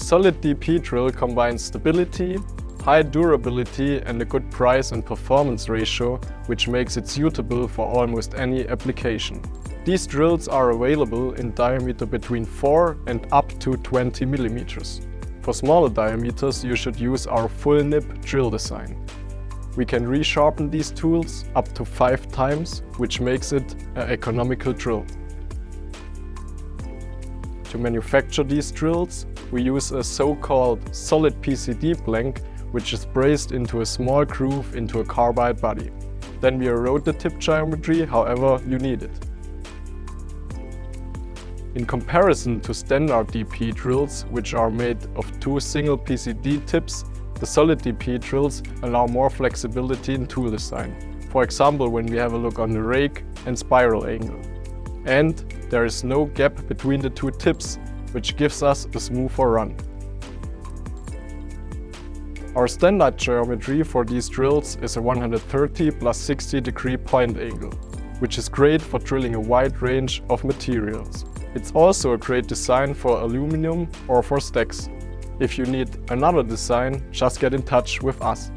Solid DP drill combines stability, high durability and a good price and performance ratio, which makes it suitable for almost any application. These drills are available in diameter between 4 and up to 20 mm. For smaller diameters, you should use our full nib drill design. We can resharpen these tools up to 5 times, which makes it an economical drill. To manufacture these drills, we use a so-called solid PCD blank, which is braced into a small groove into a carbide body. Then we erode the tip geometry however you need it. In comparison to standard DP drills, which are made of 2 single PCD tips, the solid DP drills allow more flexibility in tool design. For example, when we have a look on the rake and spiral angle. And there is no gap between the 2 tips, which gives us a smoother run. Our standard geometry for these drills is a 130 plus 60 degree point angle, which is great for drilling a wide range of materials. It's also a great design for aluminium or for stacks. If you need another design, just get in touch with us.